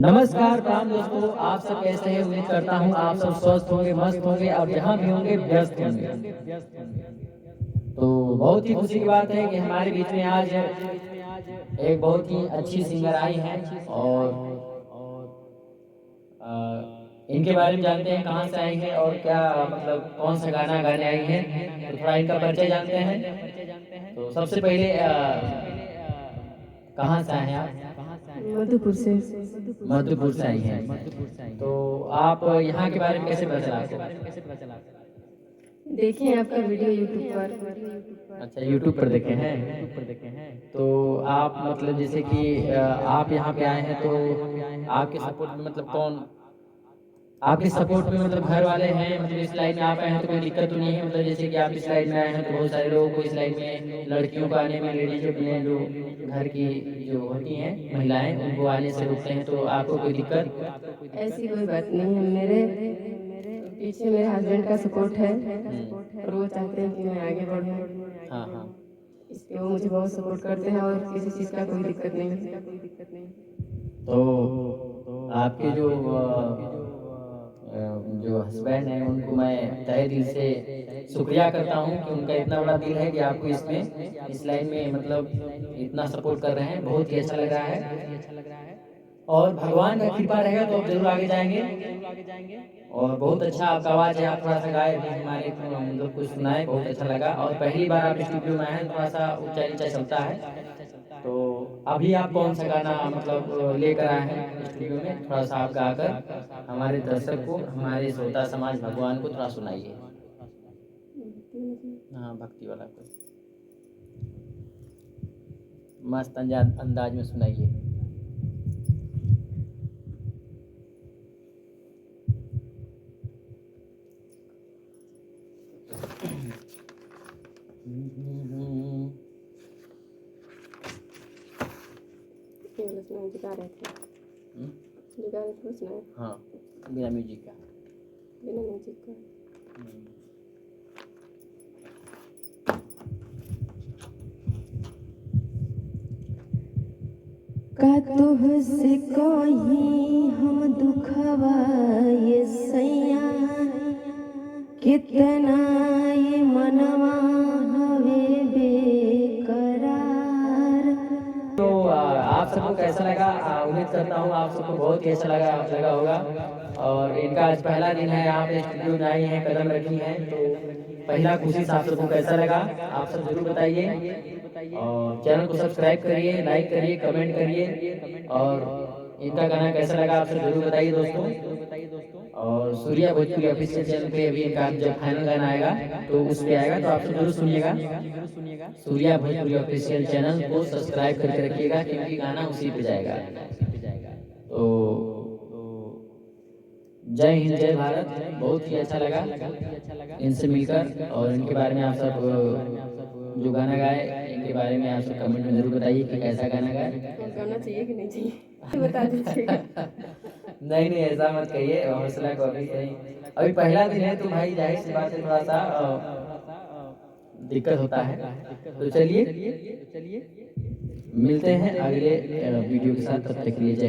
नमस्कार प्राण दोस्तों, आप सब कैसे हैं? उम्मीद करता हूँ आप सब स्वस्थ होंगे, मस्त होंगे और जहाँ भी होंगे व्यस्त होंगे। तो बहुत ही खुशी की बात है कि हमारे बीच में आज एक बहुत ही अच्छी सिंगर आई हैं और अ, इनके बारे में जानते हैं कहाँ से आई हैं और क्या मतलब कौन-सा गाना गाने आई हैं। तो थोड़ा इनका परिचय जानते हैं। तो सबसे पहले कहाँ से आए हैं आप? मधुपुर से। मध्यपुर से आई हैं। तो आप यहाँ के बारे में कैसे पता चला आपको? देखे हैं आपका वीडियो यूट्यूब पर। अच्छा, यूट्यूब पर देखे हैं। तो आप मतलब जैसे कि आप यहाँ पे आए हैं तो आपके सपोर्ट में मतलब कौन आपके सपोर्ट में मतलब घर वाले हैं, मतलब इस लाइन में आप आए हैं तो कोई दिक्कत तो नहीं है? मतलब जैसे कि आप इस लाइन में आए हैं तो बहुत सारे लोगों को इस लाइन में लड़कियों को आने में, लेडीज़ अपने जो घर की जो होती हैं महिलाएँ, उनको आने से रोकते हैं, तो आपको कोई दिक्कत? ऐसी कोई बात नहीं है। मेरे पीछे मेरे हस्बैंड का सपोर्ट है और वो चाहते हैं कि मैं आगे बढ़ूँ। हाँ, हाँ। इसलिए वो मुझे बहुत सपोर्ट करते हैं और किसी चीज़ का कोई दिक्कत नहीं है। तो आपके जो हस्बैंड हैं उनको मैं तहे दिल से शुक्रिया करता हूँ कि उनका इतना बड़ा दिल है कि आपको इसमें इस लाइन में मतलब इतना सपोर्ट कर रहे हैं, बहुत ही अच्छा लग रहा है। और भगवान का कृपा रहेगा तो आप ज़रूर आगे जाएँगे। और बहुत अच्छा आपका आवाज़ है, आप थोड़ा-सा गाए भी हमारे को मतलब कुछ सुनाए, बहुत अच्छा लगा और पहली बार आप स्टूडियो में आए हैं, थोड़ा-सा ऊँचा-नीचा चलता है। तो अभी आप कौन-सा गाना मतलब लेकर आए हैं स्टूडियो में? थोड़ा-सा आप गाकर हमारे दर्शक को, हमारे श्रोता समाज भगवान को थोड़ा सुनाइए। हाँ, भक्ति वाला कोई मस्त अंदाज में सुनाइए। ये वाला सुनाए जो गा रहे थे। हुँ? जो गा रहे थे वो सुनाए हाँ, बिना म्यूज़िक का। बिना म्यूजिक का। हुँ। का तुहसे कोई हम दुखवा ये सैया कितना ये मनवा हवे बेकरार। तो आप सबको कैसा लगा? उम्मीद करता हूँ आप सबको बहुत ही अच्छा लगा होगा और इनका आज पहला दिन है, यहाँ पे स्टूडियो में आई हैं, कदम रखी हैं, तो पहला खुशी से आप सबको कैसा लगा? आप सब ज़रूर बताइए और चैनल को सब्सक्राइब करिए, लाइक करिए, कमेंट करिए और इनका गाना कैसा लगा आप सब ज़रूर बताइए दोस्तों। और सूर्या भोजपुरी ऑफिशियल चैनल पे अभी इनका जब फाइनल गाना आएगा, तो उस पे आएगा, तो आप सब ज़रूर सुनिएगा। सूर्या भोजपुरी ऑफिशियल चैनल को सब्सक्राइब करके रखिएगा क्योंकि गाना उसी पे जाएगा। तो जय हिंद, जय भारत। बहुत ही अच्छा लगा इनसे मिलकर और इनके बारे में आप सब जो गाना गाए, इनके बारे में आप सब कमेंट में ज़रूर बताइए कि कैसा गाना गाए। और गाना चाहिए कि नहीं चाहिए बता दीजिएगा। नहीं, ऐसा मत कहिए, हौसला को अभी सही अभी पहला दिन है तो भाई ज़ाहिर-सी बात है थोड़ा-सा दिक्कत होता है। तो चलिए, मिलते हैं अगले वीडियो के साथ, तब तक के लिए जय हिंद।